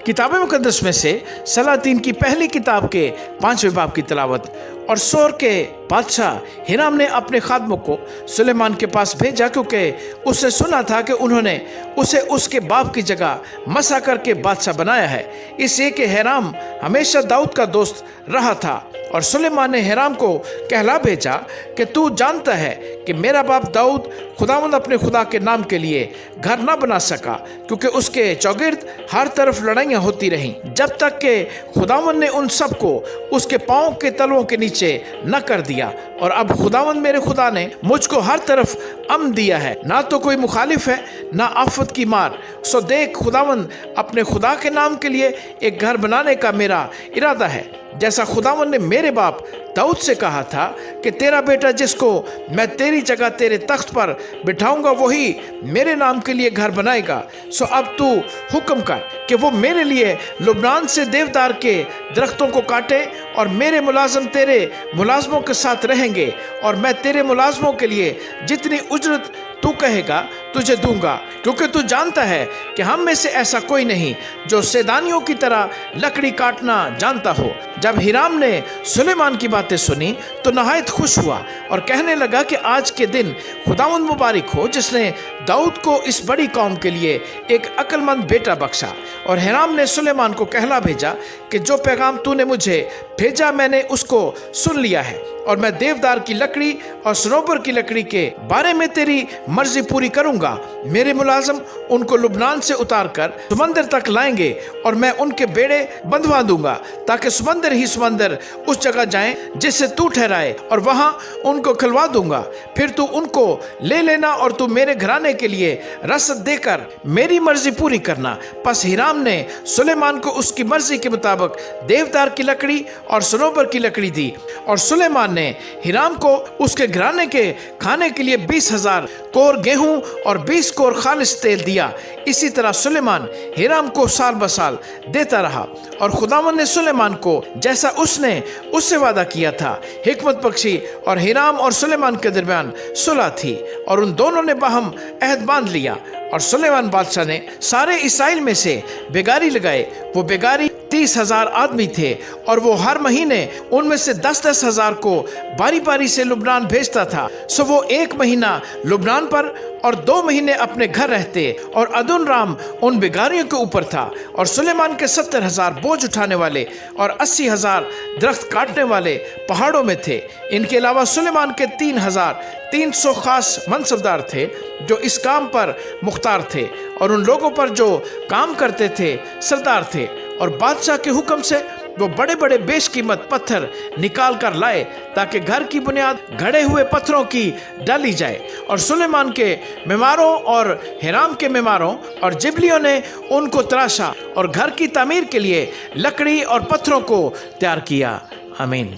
किताब मुकद्दस में से सलातीन की पहली किताब के 5वें बाब की तिलावत। और सोर के बादशाह हिराम ने अपने खादमों को सुलेमान के पास भेजा, क्योंकि उसने सुना था कि उन्होंने उसे उसके बाप की जगह मसा करके बादशाह बनाया है, इसलिए कि हिराम हमेशा दाऊद का दोस्त रहा था। और सुलेमान ने हिराम को कहला भेजा कि तू जानता है कि मेरा बाप दाऊद खुदावंद अपने खुदा के नाम के लिए घर न बना सका, क्योंकि उसके चौगिर्द हर तरफ लड़ाइयाँ होती रहीं, जब तक कि खुदावंद ने उन सब को उसके पाँव के तलवों के नीचे न कर दिया। और अब खुदावंद मेरे खुदा ने मुझको हर तरफ अमन दिया है, ना तो कोई मुखालिफ है ना आफत की मार। सो देख, खुदावंद अपने खुदा के नाम के लिए एक घर बनाने का मेरा इरादा है, जैसा खुदावंद ने मेरे बाप दाऊद से कहा था कि तेरा बेटा जिसको मैं तेरी जगह तेरे तख्त पर बिठाऊंगा वही मेरे नाम के लिए घर बनाएगा। सो अब तू हुक्म कर कि वो मेरे लिए लुबनान से देवदार के दरख्तों को काटे, और मेरे मुलाजम तेरे मुलाजमों के साथ रहेंगे, और मैं तेरे मुलाजमों के लिए जितनी उजरत तू कहेगा तुझे दूंगा, क्योंकि तू जानता है कि हम में से ऐसा कोई नहीं जो सेदानियों की तरह लकड़ी काटना जानता हो। जब हिराम ने सुलेमान की बातें सुनी तो नहायत खुश हुआ और कहने लगा कि आज के दिन खुदावंद मुबारक हो, जिसने दाऊद को इस बड़ी कौम के लिए एक अक्लमंद बेटा बख्शा। और हिराम ने सुलेमान को कहला भेजा कि जो पैगाम तूने मुझे भेजा मैंने उसको सुन लिया है, और मैं देवदार की लकड़ी और सनोबर की लकड़ी के बारे में तेरी मर्जी पूरी करूंगा। मेरे मुलाजम उनको लुबनान से उतार कर समंदर तक लाएंगे, और मैं उनके बेड़े बंधवा दूंगा, ताकि समंदर ही समंदर उस जगह जाएं जिससे तू ठहराए, और वहां उनको खिलवा दूंगा। फिर तू उनको ले लेना, और तू मेरे घराने के लिए रसद देकर मेरी मर्जी पूरी करना। पस हिराम ने सुलेमान को उसकी मर्जी के मुताबिक देवदार की लकड़ी और सनोबर की लकड़ी दी, और सुलेमान ने हिराम को उसके घराने के खाने के लिए 20,000 कोर गेहूं और 20 कोर खालिस तेल दिया। इसी तरह सुलेमान हिराम को साल बसाल देता रहा, और खुदावंद ने सुलेमान को जैसा उसने उससे वादा किया था हिकमत बख्शी, और हिराम और सुलेमान के दरमियान सुलह थी, और उन दोनों ने बाहम अहद बांध लिया। और सुलेमान बादशाह ने सारे इसराइल में से बेगारी लगाए। वो बेगारी 30,000 आदमी थे, और वो हर महीने उनमें से 10-10 हजार को बारी बारी से लुबनान भेजता था। सो वो 1 महीना लुबनान पर और 2 महीने अपने घर रहते, और अदुनराम उन बेगारियों के ऊपर था। और सुलेमान के 70,000 बोझ उठाने वाले और 80,000 दरख्त काटने वाले पहाड़ों में थे। इनके अलावा सुलेमान के 3,300 खास मनसबदार थे जो इस काम पर मुख्तार थे, और उन लोगों पर जो काम करते थे सरदार थे। और बादशाह के हुक्म से वो बड़े बड़े बेशकीमत पत्थर निकाल कर लाए, ताकि घर की बुनियाद गढ़े हुए पत्थरों की डाली जाए। और सुलेमान के मेमारों और हिराम के मेमारों और जिबलियों ने उनको तराशा और घर की तामीर के लिए लकड़ी और पत्थरों को तैयार किया। आमीन।